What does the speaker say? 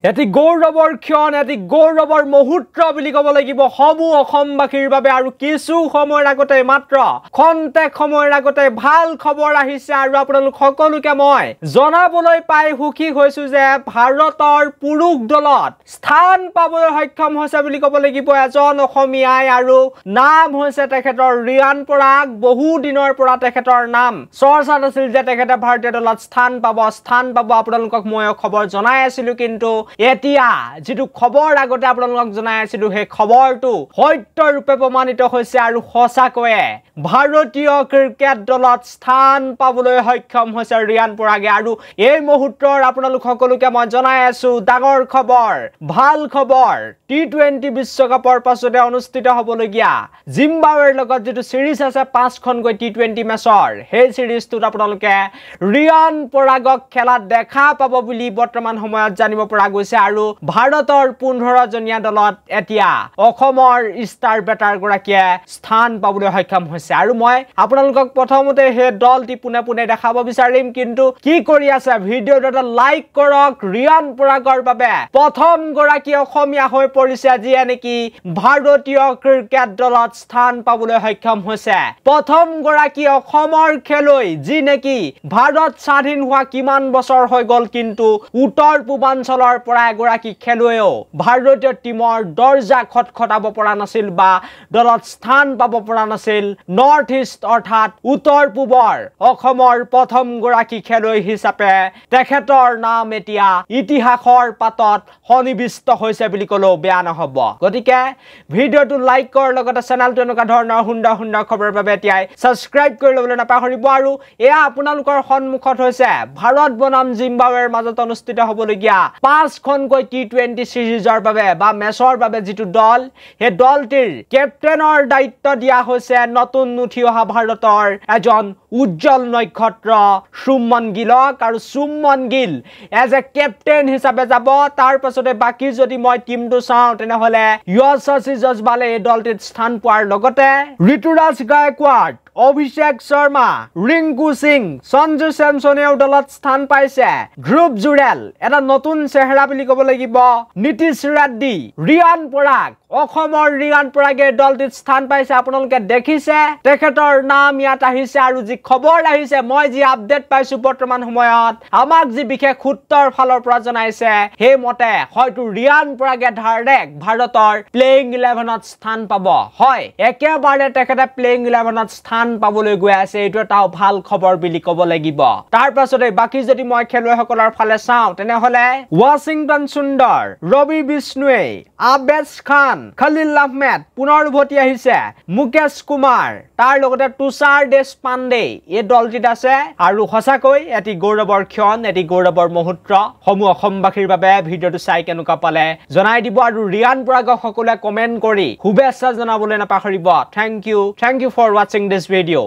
এটি গৌৰৱৰ ক্ষণ এটি গৌৰৱৰ মুহূৰ্ত বুলি ক'ব লাগিব সমূহ অসমবাসীৰ বাবে আৰু কিছু সময়ৰ আগতে মাত্ৰ খন্তেক সময়ৰ আগতে ভাল খবৰ আহিছে আৰু আপোনালোক সকলোকে মই জনাবলৈ পাই সুখী হৈছো যে ভাৰতৰ পুৰুষ দলত স্থান পাবলৈ সক্ষম হৈছে বুলি ক'ব লাগিব এজন অসমীয়াই আৰু নাম হৈছে তেখেতৰ ৰিয়ান পৰাগ বহু দিনৰ পৰা তেখেতৰ নাম চৰ্চাত আছিল যে তেখেতে ভাৰতীয় দলত স্থান পাব আপোনালোকক মই খবৰ জনাই আছিলো কিন্তু এতিয়া যেটো খবৰ আগতে আপোনালোকক জনাই আছিলো হে খবৰটো সত্য ৰূপে প্ৰমাণিত হৈছে আৰু সঁচাকৈ ভাৰতীয় ক্ৰিকেট দলত স্থান পাবলৈ সক্ষম হৈছে ৰিয়ান পৰাগে আৰু এই মুহূৰ্তৰ আপোনালোক সকলোকে মই জনাই আছো ডাঙৰ খবৰ ভাল খবৰ টি20 বিশ্বকাপৰ পাছতে অনুষ্ঠিত হ'বলগীয়া জিম্বাবৱেৰ লগত যেটো সিৰিজ আছে 5খন গৈ টি20 মেচৰ সেই সিৰিজটোত আপোনালোকে ৰিয়ান পৰাগক খেলা দেখা পাব বুলি বৰ্তমান সময়ত জানিব পৰা গৈছে আৰু ভাৰতৰ 15 জনীয়া দলত এতিয়া অসমৰ ষ্টাৰ বেটাৰ গৰাকীয়ে স্থান পাবলৈ সক্ষম হৈছে আৰু মই আপোনালোকক প্ৰথমতে হে দলটি পুনে দেখাব বিচাৰিম কিন্তু কি কৰি আছে ভিডিঅ'টো এটা লাইক কৰক ৰিয়ান পৰাগৰ বাবে প্ৰথম গৰাকী অসমীয়া হৈ পৰিছে যিয়ে নেকি ভাৰতীয় ক্ৰিকেট দলত স্থান পাবলৈ সক্ষম হৈছে প্ৰথম গৰাকী অসমৰ খেলুৱৈ যি নেকি ভাৰত স্বাধীন হোৱা কিমান বছৰ হৈ গল কিন্তু উত্তৰ পূৰ্বাঞ্চলৰ পৰা এগৰাকী খেলুৱৈও ভাৰতীয় টিমৰ দৰ্জা খটখটাব পৰা নাছিল বা দলত স্থান পাব পৰা নাছিল নৰ্থ ইষ্ট অৰ্থাৎ উত্তৰ পূবৰ অসমৰ প্ৰথম গৰাকী খেলুৱৈ হিচাপে তেখেতৰ নাম এতিয়া ইতিহাসৰ পাতত সন্নিবিষ্ট হৈছে বুলি ক'লেও বেয়া নহব গতিকে ভিডিঅ'টো লাইক কৰাৰ লগতে চেনেলটো এনেকুৱা ধৰণৰ সুন্দৰ খবৰৰ বাবে এতিয়াই সাবস্ক্ৰাইব কৰি ল'বলৈ নাপাহৰিব আৰু এয়া আপোনালোকৰ সন্মুখত হৈছে ভাৰত বনাম জিম্বাবৱেৰ মাজত অনুষ্ঠিত হ'বলগীয়া 5খন গৈ টি20 সিৰিজৰ বাবে বা মেচৰ বাবে যেটো দল হে দলটিৰ কেপ্টেইনৰ দায়িত্ব দিয়া হৈছে নতুন উঠি অহা ভাৰতৰ এজন উজ্জ্বল নক্ষত্ৰ শুভমন গিলক আৰু Shubman Gill as a captain হিচাপে যাব তাৰ পাছতে বাকি যদি মই টিমটো চাও তেনেহলে য়শস্বী জজবালে এই দলটিত স্থান পোৱাৰ লগতে ঋতুৰাজ গায়কৱাড অভিষেক শৰ্মা ৰিংকু সিং সঞ্জু চেমছনেও দলত স্থান পাইছে ধ্ৰুৱ জুৰেল এটা নতুন চেহেৰা বুলি ক'ব লাগিব নীতিশ ৰেড্ডি ৰিয়ান পৰাগ অসমৰ ৰিয়ান পৰাগে দলটিত স্থান পাইছে আপোনালোকে দেখিছে তেখেতৰ নাম ইয়াত আহিছে আৰু যি খবৰ আহিছে মই যি আপডেট পাইছো বৰ্তমান সময়ত আমাক যি বিশেষ সূত্ৰৰ ফালৰ পৰা জনাইছে সেই মতে হয়তো ৰিয়ান পৰাগে ডাইৰেক্ট ভাৰতৰ প্লেইং 11ত স্থান পাব হয় একেবাৰে তেখেতে প্লেইং 11ত স্থান পাবলৈ গৈ আছে এইটো এটা ভাল খবৰ বুলি ক'ব লাগিব তাৰ পাছতে বাকি যদি মই খেলুৱৈসকলৰ ফালে চাও তেনেহলে ৱাশ্বিংটন সুন্দৰ ৰবি বিষ্ণুৱে আবেশ খান খলিল আহমেদ পুনৰ উভতি আহিছে মুকেশ কুমাৰ তাৰ লগতে তুষাৰ দেশপাণ্ডে এই দলটিত আছে আৰু সঁচাকৈ এটি গৌৰৱৰ ক্ষণ এটি গৌৰৱৰ মুহূৰ্ত সমূহ অসমবাসীৰ বাবে ভিডিঅ'টো চাই কেনেকুৱা পালে জনাই দিব আৰু ৰিয়ান পৰাগক সকলোৱে কমেন্ট কৰি শুভেচ্ছা জনাবলৈ নাপাহৰিব thank you for watching this video